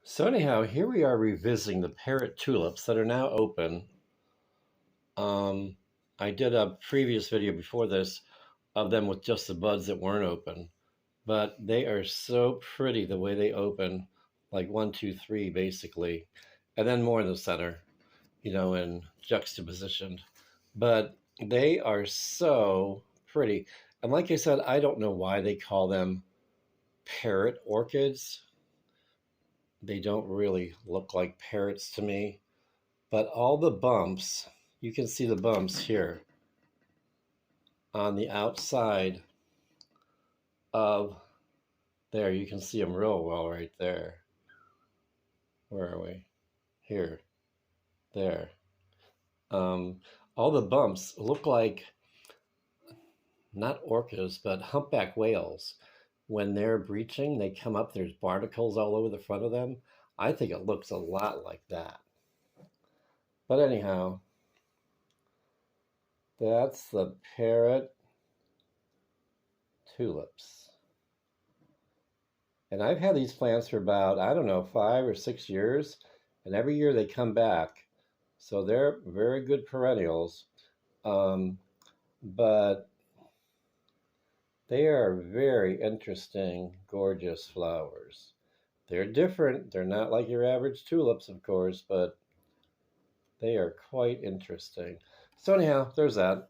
So anyhow, here we are revisiting the parrot tulips that are now open. Um, I did a previous video before this of them with just the buds that weren't open, but they are so pretty the way they open, like one, two, three, basically, and then more in the center, in juxtapositioned. But they are so pretty. And like I said, I don't know why they call them parrot orchids. They don't really look like parrots to me. But all the bumps, you can see the bumps here on the outside of there. You can see them real well right there. Where are we? Here, there. Um, all the bumps look like not orcas, but humpback whales. When they're breaching, they come up, there's barnacles all over the front of them. I think it looks a lot like that. But anyhow, that's the parrot tulips. And I've had these plants for about, I don't know, 5 or 6 years, and every year they come back. So they're very good perennials, but they are very interesting, gorgeous flowers. They're different. They're not like your average tulips, of course, but they are quite interesting. So anyhow, there's that.